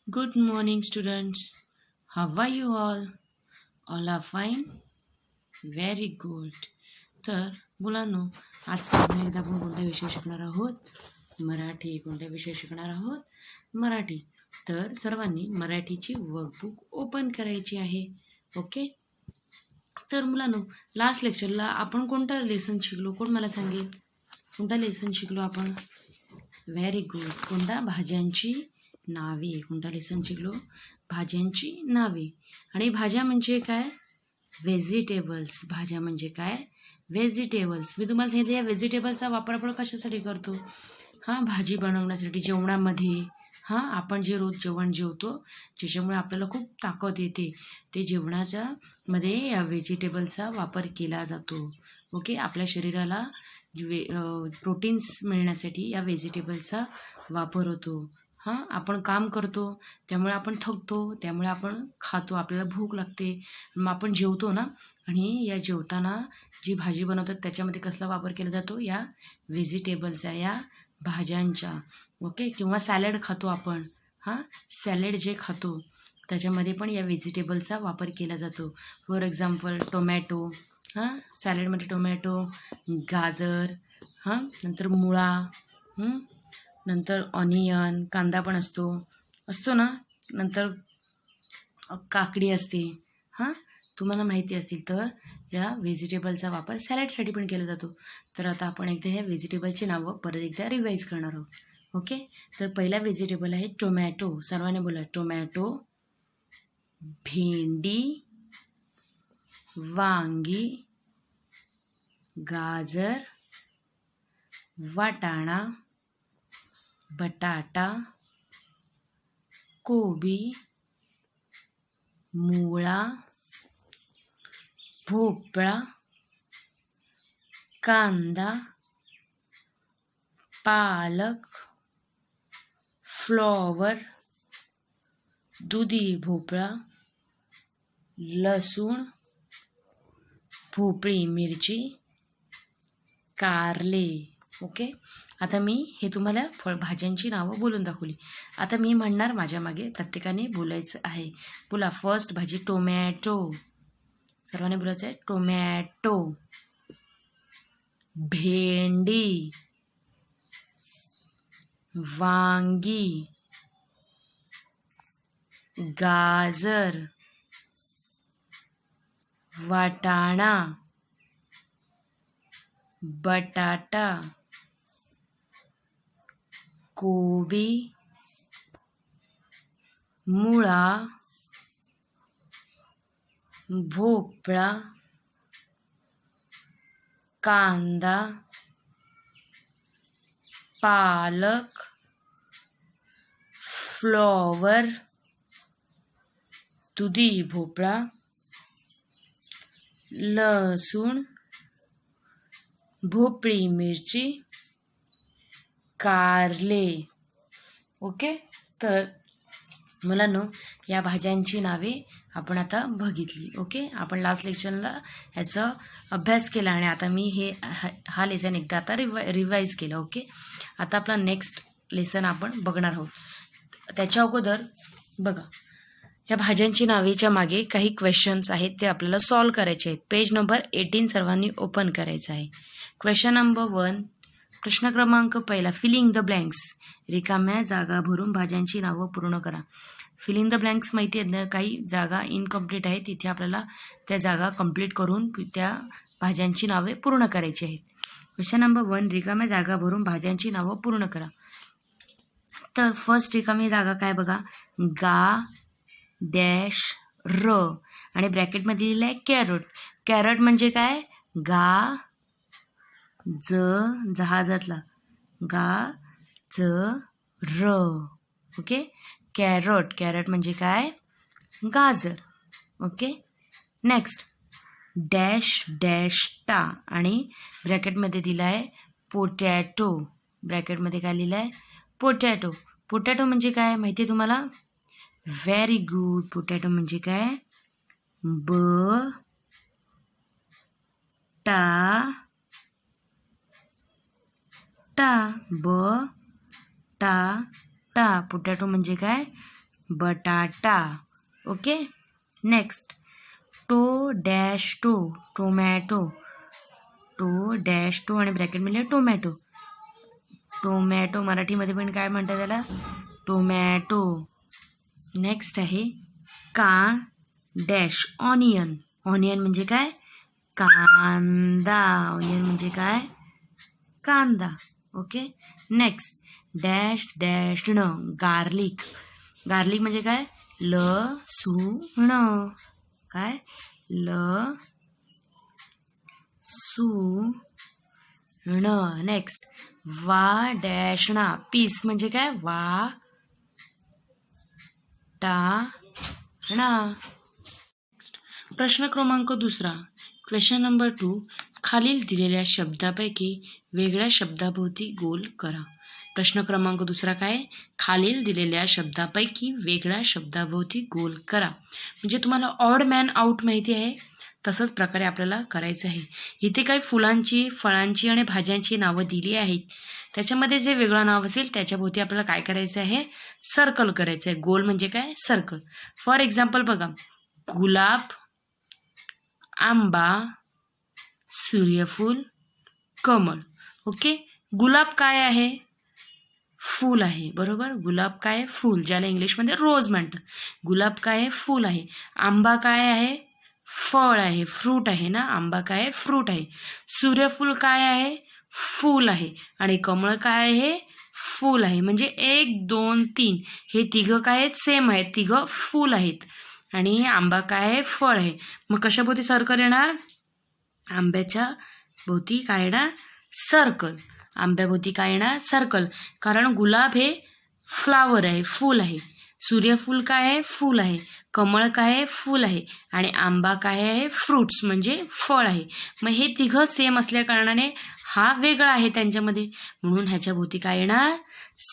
Good morning, students. How are you all? All are fine? Very good. तर मुलांनो, आज पुन्हा एकदा आपण कोणता विषय शिकणार आहोत? मराठी. कोणता विषय शिकणार आहोत? मराठी. तर सर्वांनी मराठीची वर्कबुक ओपन करायची आहे. ओके? तर मुलांनो, लास्ट लेक्चरला आपण कोणता लेसन शिकलो? कोण मला सांगेल? कोणता लेसन शिकलो आपण? Very good. कोणता? भाज्यांची नावे. कोणता लेसन शिकलो? भाज्यांची नावे. आणि भाज्या म्हणजे काय? व्हेजिटेबल्स. भाज्या म्हणजे काय? व्हेजिटेबल्स. मी तुम्हाला सांगितलं या व्हेजिटेबल्सचा वापर आपण कशासाठी करतो? भाजी बनवण्यासाठी, जेवणामध्ये. आपण जे रोज जेवण जेवतो ज्याच्यामुळे आपल्याला खूप ताकद येते, ते जेवणाच्या मध्ये या व्हेजिटेबल्सचा वापर केला जातो. ओके. आपल्या शरीराला प्रोटीन्स मिळण्यासाठी या व्हेजिटेबल्सचा वापर होतो. आपण काम करतो त्यामुळे आपण थकतो, त्यामुळे आपण खातो, आपल्याला भूक लागते, मग आपण जेवतो ना. आणि या जेवताना जी भाजी बनवतात त्याच्यामध्ये कसला वापर केला जातो? या व्हेजिटेबल्सचा, या भाज्यांच्या. ओके. किंवा सॅलड खातो आपण. सॅलड जे खातो त्याच्यामध्ये पण या व्हेजिटेबल्सचा वापर केला जातो. For example tomato. सॅलडमध्ये टोमॅटो, गाजर, नंतर मुळा, नंतर ऑनियन, कांदा पण असतो ना. नंतर काकडी असते. तुम्हाला माहिती असतील तर या व्हेजिटेबलचा वापर सॅलडसाठी पण केला जातो. तर आता आपण एकदा ह्या व्हेजिटेबलची नावं परत एकदा रिवाईज करणार आहोत. ओके. तर पहिला व्हेजिटेबल आहे टोमॅटो. सर्वांनी बोला टोमॅटो. भेंडी, वांगी, गाजर, वाटाणा, बटाटा, कोबी, मुळा, भोपळा, कांदा, पालक, फ्लॉवर, दुधी भोपळा, लसूण, भोपळी मिरची, कारले. ओके. आता मी हे तुम्हाला फळभाज्यांची नावं बोलून दाखवली. आता मी म्हणणार, माझ्या मागे प्रत्येकाने बोलायचं आहे. बोला. फर्स्ट भाजी टोमॅटो. सर्वांनी बोलायचं आहे टोमॅटो. भेंडी, वांगी, गाजर, वाटाणा, बटाटा, कोबी, मुळा, भोपळा, कांदा, पालक, फ्लॉवर, दुधी भोपळा, लसूण, भोपळी मिरची, कारले. ओके. तर मुलांनो, या भाज्यांची नावे आपण आता बघितली. ओके. आपण लास्ट लेक्चरला ह्याचा अभ्यास केला आणि आता मी हा लेसन एकदा आता रिवाईज केला. ओके. आता आपला नेक्स्ट लेसन आपण बघणार आहोत. त्याच्या अगोदर बघा, या भाज्यांची नावेच्या मागे काही क्वेश्चन्स आहेत, ते आपल्याला सॉल्व करायचे आहेत. पेज नंबर 18 सर्वांनी ओपन करायचं आहे. Question number 1. प्रश्न क्रमांक पहिला. Filling the blanks. रिकाम्या जागा भरून भाज्यांची नावं पूर्ण करा. फिलिंग द ब्लँक्स माहिती आहेत ना, काही जागा इनकम्प्लीट आहेत, तिथे आपल्याला त्या जागा कंप्लीट करून त्या भाज्यांची नावे पूर्ण करायची आहेत. Question number 1. रिकाम्या जागा भरून भाज्यांची नावं पूर्ण करा. तर फर्स्ट रिकामी जागा काय बघा. गा डॅश र आणि ब्रॅकेटमध्ये लिहिलं आहे कॅरट. कॅरट म्हणजे काय? गा जहाजातला गा ज र. ओके. कॅरट. कॅरट म्हणजे काय? गाजर. ओके. नेक्स्ट डॅश डॅश टा आणि ब्रॅकेटमध्ये दिला आहे पोटॅटो. ब्रॅकेटमध्ये काय लिहिलं आहे? पोटॅटो. पोटॅटो म्हणजे काय माहिती आहे तुम्हाला? Very good. पोटॅटो म्हणजे काय? ब टा टा. ब टा टा. पोटॅटो म्हणजे काय? बटाटा. ओके. Next tomato. टो आणि ब्रॅकेटमध्ये टोमॅटो. टोमॅटो मराठीमध्ये पण काय म्हणतात त्याला? टोमॅटो. नेक्स्ट आहे ऑनियन. ऑनियन म्हणजे काय? कांदा. ऑनियन म्हणजे काय? कांदा. ओके. Next garlic. गार्लिक म्हणजे काय? लसूण. काय? लसूण. नेक्स्ट वाटाणा. पीस म्हणजे काय? वाटाणा. प्रश्न क्रमांक 2. Question number 2. खालील दिलेल्या शब्दापैकी वेगळ्या शब्दाभोवती गोल करा. प्रश्न क्रमांक 2 काय? खालील दिलेल्या शब्दापैकी वेगळ्या शब्दाभोवती गोल करा. म्हणजे तुम्हाला ऑड मॅन आउट माहिती आहे, तसंच प्रकारे आपल्याला करायचं आहे. इथे काही फुलांची, फळांची आणि भाज्यांची नावं दिली आहेत. त्याच्यामध्ये जे वेगळं नाव असेल त्याच्याभोवती आपल्याला काय करायचं आहे? सर्कल करायचं आहे. गोल म्हणजे काय? सर्कल. फॉर एक्झाम्पल बघा, गुलाब, आंबा, सूर्यफूल, कमळ. ओके. गुलाब काय आहे? फूल आहे. बरोबर. गुलाब काय आहे? फूल, ज्याला इंग्लिशमध्ये रोज म्हणतात. गुलाब काय आहे? फूल आहे. आंबा काय आहे? फळ आहे, फ्रूट आहे ना. आंबा काय आहे? फ्रूट आहे. सूर्यफूल काय आहे? फूल आहे. आणि कमळ काय आहे? फूल आहे. म्हणजे 1 2 3 हे तिघं काय आहेत? सेम आहेत. तिघं फूल आहेत. आणि आंबा काय आहे? फळ आहे. मग कशाभोवती सर्कल येणार? आंब्याच्या भोवती काय येणार? सर्कल. आंब्याभोवती काय येणार? सर्कल. कारण गुलाब हे फ्लावर आहे, फूल आहे. सूर्यफूल काय आहे? फूल आहे. कमळ काय आहे? फूल आहे. आणि आंबा काय आहे? फ्रूट्स म्हणजे फळ आहे. मग हे तिघं सेम असल्या कारणाने हा वेगळा आहे त्यांच्यामध्ये, म्हणून ह्याच्या भोवती काय येणार?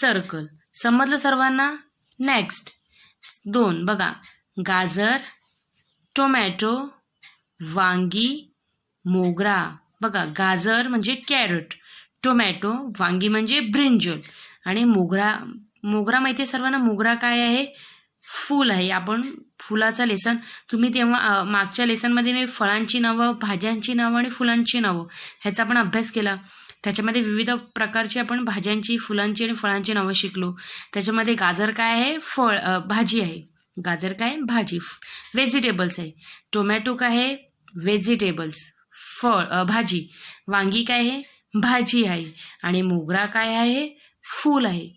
सर्कल. समजलं सर्वांना? नेक्स्ट 2 बघा, गाजर, टोमॅटो, वांगी, मोगरा. बघा, गाजर म्हणजे कॅरट, टोमॅटो, वांगी म्हणजे ब्रिंजल आणि मोगरा. मोगरा माहिती आहे सर्वांना? मोगरा काय आहे? फूल आहे. आपण फुलाचं लेसन, तुम्ही तेव्हा मागच्या लेसनमध्ये मी फळांची नावं, भाज्यांची नावं आणि फुलांची नावं ह्याचा आपण अभ्यास केला. त्याच्यामध्ये विविध प्रकारची आपण भाज्यांची, फुलांची आणि फळांची नावं शिकलो. त्याच्यामध्ये गाजर काय आहे? फळ, भाजी आहे. गाजर काय? भाजी, व्हेजिटेबल्स आहे. टोमॅटो काय आहे? व्हेजिटेबल्स, फळ, भाजी. वांगी काय आहे? भाजी आहे. आणि मोगरा काय आहे? फूल आहे.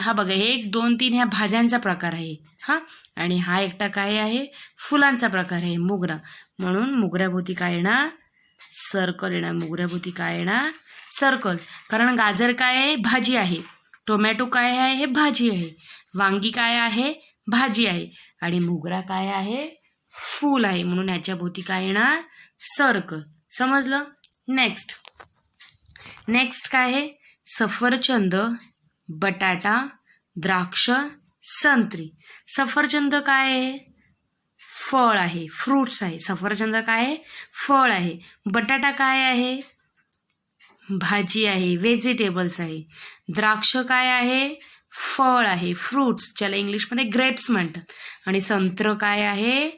हा बघा, 1 2 3 ह्या भाज्यांचा प्रकार आहे हा. आणि हा एकटा काय आहे? फुलांचा प्रकार आहे, मोगरा. म्हणून मोगऱ्याभोवती काय येणार? सर्कल येणार. मोगऱ्याभोवती काय येणार? सर्कल. कारण गाजर काय आहे? भाजी आहे. टोमॅटो काय आहे? हे भाजी आहे. वांगी काय आहे? भाजी आहे. आणि मोगरा काय आहे? फूल आहे. म्हणून ह्याच्या भोवती काय येणार? सर्कल. समजलं? नेक्स्ट काय आहे? सफरचंद, बटाटा, द्राक्ष, संत्री. सफरचंद काय आहे? फळ आहे, फ्रूट्स आहे. सफरचंद काय आहे? फळ आहे. बटाटा काय आहे? भाजी आहे, व्हेजिटेबल्स आहे. द्राक्ष काय आहे? फळ आहे, फ्रूट्स, ज्याला इंग्लिशमध्ये ग्रेप्स म्हणतात. आणि संत्र काय आहे?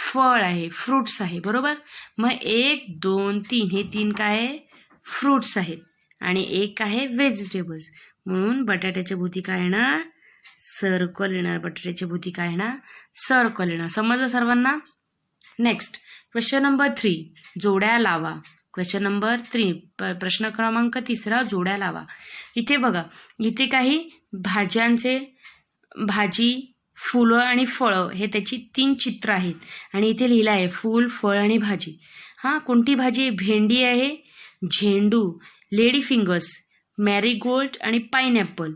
फळ आहे, फ्रूट्स आहे. बरोबर. मग 1 2 3 हे 3 काय आहे? फ्रूट्स आहेत. आणि 1 आहे व्हेजिटेबल्स. म्हणून बटाट्याच्या भोवती काय येणार? सर्कल येणार. बटाट्याच्या भोवती काय येणार? सर्कल येणार. समजलं सर्वांना? नेक्स्ट क्वेश्चन नंबर 3, जोड्या लावा. क्वेश्चन नंबर 3, प्रश्न क्रमांक 3, जोड्या लावा. इथे बघा, इथे काही भाज्यांचे, भाजी, फुलं आणि फळं हे त्याची 3 चित्र आहेत. आणि इथे लिहिलं आहे फूल, फळ आणि भाजी. हां, कोणती भाजी? भेंडी आहे, झेंडू, लेडी फिंगर्स, मॅरीगोल्ड आणि पाइनॅपल.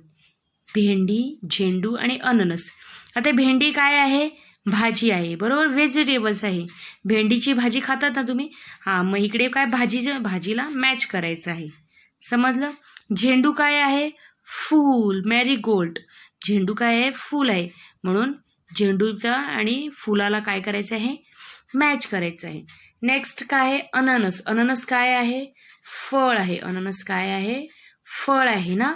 भेंडी, झेंडू आणि अननस. आता भेंडी काय आहे? भाजी आहे. बरोबर. व्हेजिटेबल्स आहे. भेंडीची भाजी खातात ना तुम्ही? हां, मग इकडे काय? भाजीला मॅच करायचं आहे. समजलं? झेंडू काय आहे? फूल, मॅरीगोल्ड. झेंडू काय आहे? फूल आहे. म्हणून झेंडूचा आणि फुलाला काय करायचं आहे? मॅच करायचं आहे. नेक्स्ट काय आहे? अननस. अननस काय आहे? फळ आहे. अननस काय आहे? फळ आहे ना.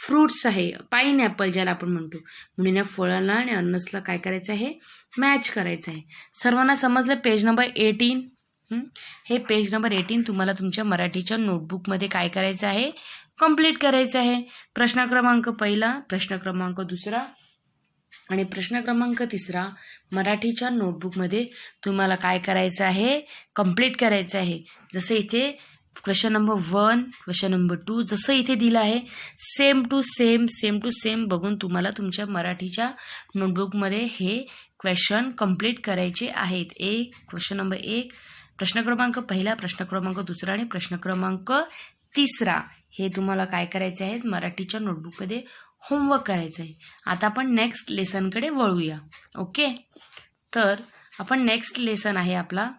फ्रूट्स आहे, पाईनॲपल ज्याला आपण म्हणतो. म्हणून या फळाला आणि अननसला काय करायचं आहे, मॅच करायचं आहे. सर्वांना समजलं? Page number 18. हे पेज नंबर 18 तुम्हाला तुमच्या मराठीच्या नोटबुकमध्ये काय करायचं आहे, कंप्लीट करायचं आहे. प्रश्न क्रमांक पहिला, प्रश्न क्रमांक दुसरा आणि प्रश्न क्रमांक तिसरा मराठीच्या नोटबुकमध्ये तुम्हाला काय करायचं आहे, कंप्लीट करायचं आहे. जसं इथे क्वेश्चन नंबर 1, क्वेश्चन नंबर 2 जसं इथे दिलं आहे सेम टू सेम बघून तुम्हाला तुमच्या मराठीच्या नोटबुकमध्ये हे क्वेश्चन कंप्लीट करायचे आहेत. क्वेश्चन नंबर 1, प्रश्न क्रमांक पहिला, प्रश्न क्रमांक दुसरा आणि प्रश्न क्रमांक तिसरा हे तुम्हाला काय करायचे आहेत, मराठीच्या नोटबुकमध्ये होमवर्क करायचं आहे. आता आपण नेक्स्ट लेसनकडे वळूया. ओके, तर आपण नेक्स्ट लेसन आहे आपला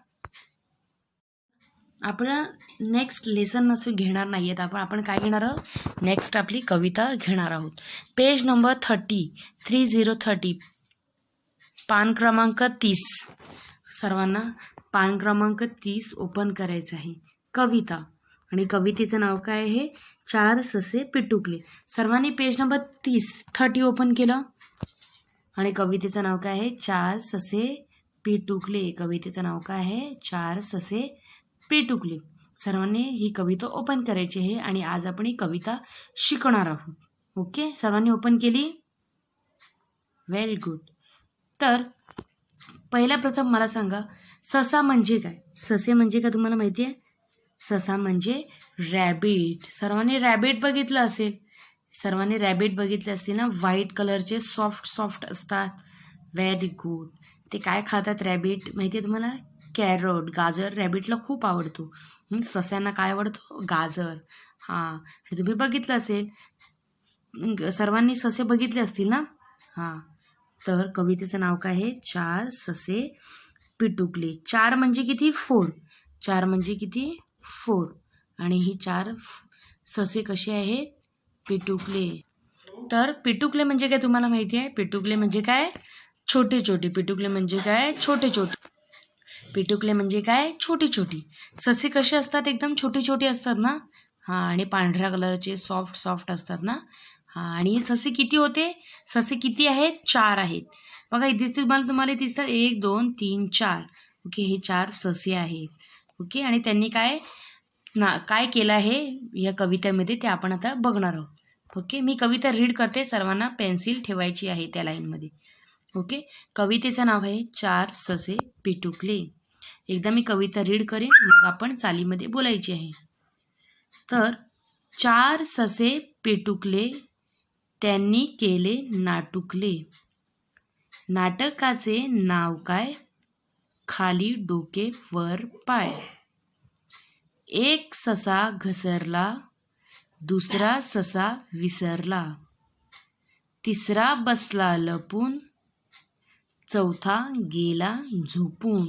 नेक्स्ट लेसन नसून घेणार नाही आहेत आपण काय घेणार आहोत, नेक्स्ट आपली कविता घेणार आहोत. पेज नंबर 30, पान क्रमांक 30. सर्वांना पान क्रमांक 30 ओपन करायचं आहे. कविता आणि कवितेचं नाव काय आहे, 4 ससे पिटुकले. सर्वांनी पेज नंबर 30 ओपन केलं आणि कवितेचं नाव काय आहे, 4 ससे पिटुकले. कवितेचं नाव काय आहे, 4 ससे पिटुकले. सर्वांनी ही कविता ओपन करायची आहे आणि आज आपण ही कविता शिकणार आहोत. ओके, सर्वांनी ओपन केली? Very good. तर पहिल्या प्रथम मला सांगा, ससा म्हणजे काय? ससे म्हणजे काय तुम्हाला माहिती आहे? ससा म्हणजे रॅबिट. सर्वांनी रॅबिट बघितलं असेल, ना, व्हाईट कलरचे सॉफ्ट असतात. Very good. ते काय खातात रॅबिट माहिती आहे तुम्हाला? कॅरट, गाजर रॅबिटला खूप आवडतो. सस्यांना काय आवडतो? गाजर. हां, हे तुम्ही बघितलं असेल, सर्वांनी ससे बघितले असतील ना. हां, तर कवितेचं नाव काय आहे, 4 ससे पिटुकले. 4 म्हणजे किती? 4. 4 म्हणजे किती? 4. आणि ही 4 ससे कसे आहेत? पिटुकले. तर पिटुकले म्हणजे काय तुम्हाला माहिती आहे? पिटुकले म्हणजे काय? छोटे छोटे. पिटुकले म्हणजे काय? छोटे छोटे. पिटुकले म्हणजे काय? छोटी छोटी. ससे कसे असतात? एकदम छोटी छोटी असतात ना. हां, आणि पांढऱ्या कलरचे सॉफ्ट असतात ना. हां, आणि हे ससे किती होते? ससे किती आहेत? 4 आहेत. बघा इथे तुम्हाला दिसतात 1 2 3 4. ओके, हे 4 ससे आहेत. ओके, आणि त्यांनी काय केलं आहे या कवितेमध्ये ते आपण आता बघणार आहोत. ओके, मी कविता रीड करते, सर्वांना पेन्सिल ठेवायची आहे त्या लाईनमध्ये. ओके, कवितेचं नाव आहे 4 ससे पिटुकले. एकदा मी कविता रीड करेन, मग आपण चालीमध्ये बोलायची आहे. तर 4 ससे पिटुकले, त्यांनी केले नाटुकले. नाटकाचे नाव काय? खाली डोके वर पाय. एक ससा घसरला, दुसरा ससा विसरला, तिसरा बसला लपून, चौथा गेला झोपून.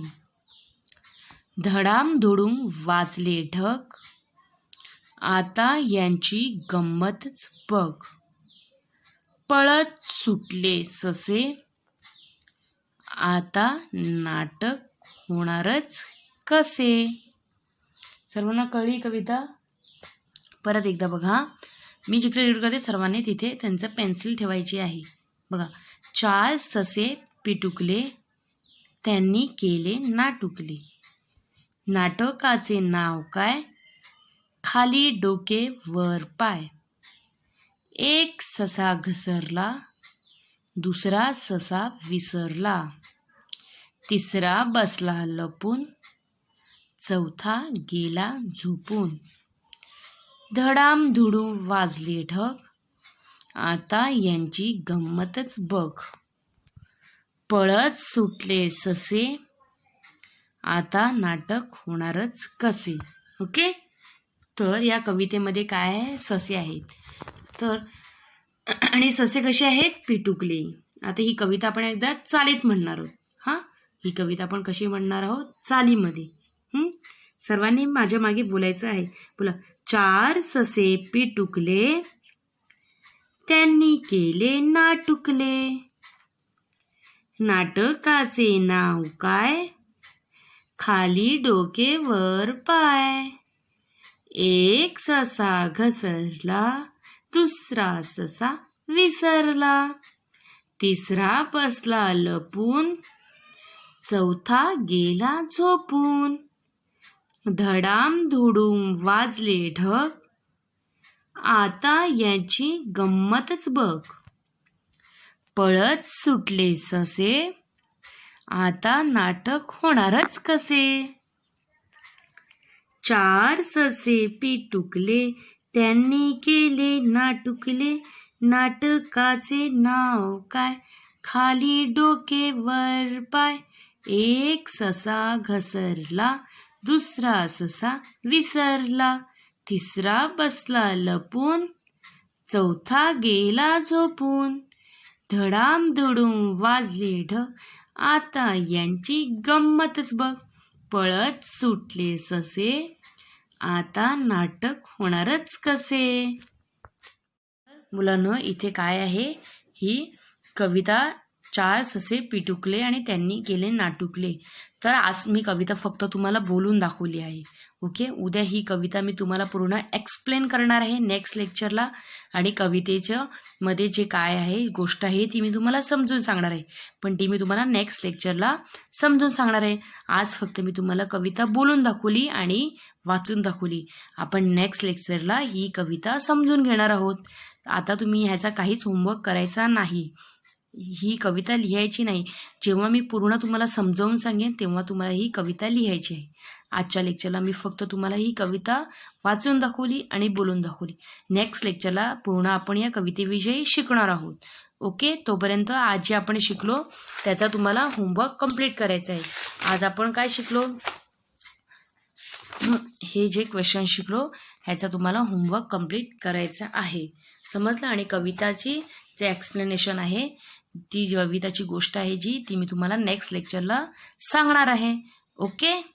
धडामधुडूम वाजले ढग, आता यांची गंमतच बघ. पळत सुटले ससे, आता नाटक होणारच कसे. सर्वांना कळली कविता? परत एकदा बघा, मी जिकडे रीड करते सर्वांनी तिथे त्यांचं पेन्सिल ठेवायची आहे. बघा, 4 ससे पिटुकले, त्यांनी केले नाटुकले. नाटकाचे नाव काय? खाली डोके वर पाय. एक ससा घसरला, दुसरा ससा विसरला, तिसरा बसला लपून, चौथा गेला झोपून. धडामधुडूम वाजले ढग, आता यांची गंमतच बघ. पळत सुटले ससे, आता नाटक होणारच कसे. ओके, तर या कवितेमध्ये काय आहे? ससे आहेत. तर आणि ससे कसे आहेत? पिटुकले. आता ही कविता आपण एकदा चालीत म्हणणार आहोत. हां, ही कविता आपण कशी म्हणणार आहोत? चालीमध्ये. सर्वांनी माझ्या मागे बोलायचं आहे. बोला, 4 ससे पिटुकले, त्यांनी केले नाटुकले. नाटकाचे नाव काय? खाली डोके वर पाय. एक ससा घसरला, दुसरा ससा विसरला, तिसरा बसला लपून, चौथा गेला झोपून. धडाम धुडूम वाजले ढग, आता याची गंमतच बघ. पळत सुटले ससे, आता नाटक होणारच कसे. चार ससे पिटुकले, त्यांनी केले नाटुकले. नाटकाचे नाव काय? खाली डोके वर पाय. एक ससा घसरला, दुसरा ससा विसरला, तिसरा बसला लपून, चौथा गेला झोपून. धडाम धुडूम वाजले ढग, आता यांची गंमतच बघ. पळत सुटले ससे, आता नाटक होणारच कसे. मुलांनो, इथे काय आहे? ही कविता चार ससे पिटुकले आणि त्यांनी केले नाटुकले. तर आज मी कविता फक्त तुम्हाला बोलून दाखवली आहे. ओके, उद्या ही कविता मी तुम्हाला पूर्ण एक्सप्लेन करणार आहे नेक्स्ट लेक्चरला. आणि कवितेच्या मध्ये जे काय आहे गोष्ट आहे ती मी तुम्हाला समजून सांगणार आहे, पण ती मी तुम्हाला नेक्स्ट लेक्चरला समजून सांगणार आहे. आज फक्त मी तुम्हाला कविता बोलून दाखवली आणि वाचून दाखवली. आपण नेक्स्ट लेक्चरला ही कविता समजून घेणार आहोत. आता तुम्ही ह्याचा काहीच होमवर्क करायचा नाही, ही कविता लिहायची नाही. जेव्हा मी पूर्ण तुम्हाला समजावून सांगेन तेव्हा तुम्हाला ही कविता लिहायची आहे. आजच्या लेक्चरला मी फक्त तुम्हाला ही कविता वाचून दाखवली आणि बोलून दाखवली. नेक्स्ट लेक्चरला पूर्ण आपण या कवितेविषयी शिकणार आहोत. ओके, तोपर्यंत आज जे आपण शिकलो त्याचा तुम्हाला होमवर्क कंप्लीट करायचा आहे. आज आपण काय शिकलो? हे जे क्वेश्चन शिकलो ह्याचा तुम्हाला होमवर्क कंप्लीट करायचा आहे. समजलं? आणि कविताची जे एक्सप्लेनेशन आहे, ती कविताची गोष्ट आहे जी ती मी तुम्हाला नेक्स्ट लेक्चरला सांगणार आहे. ओके.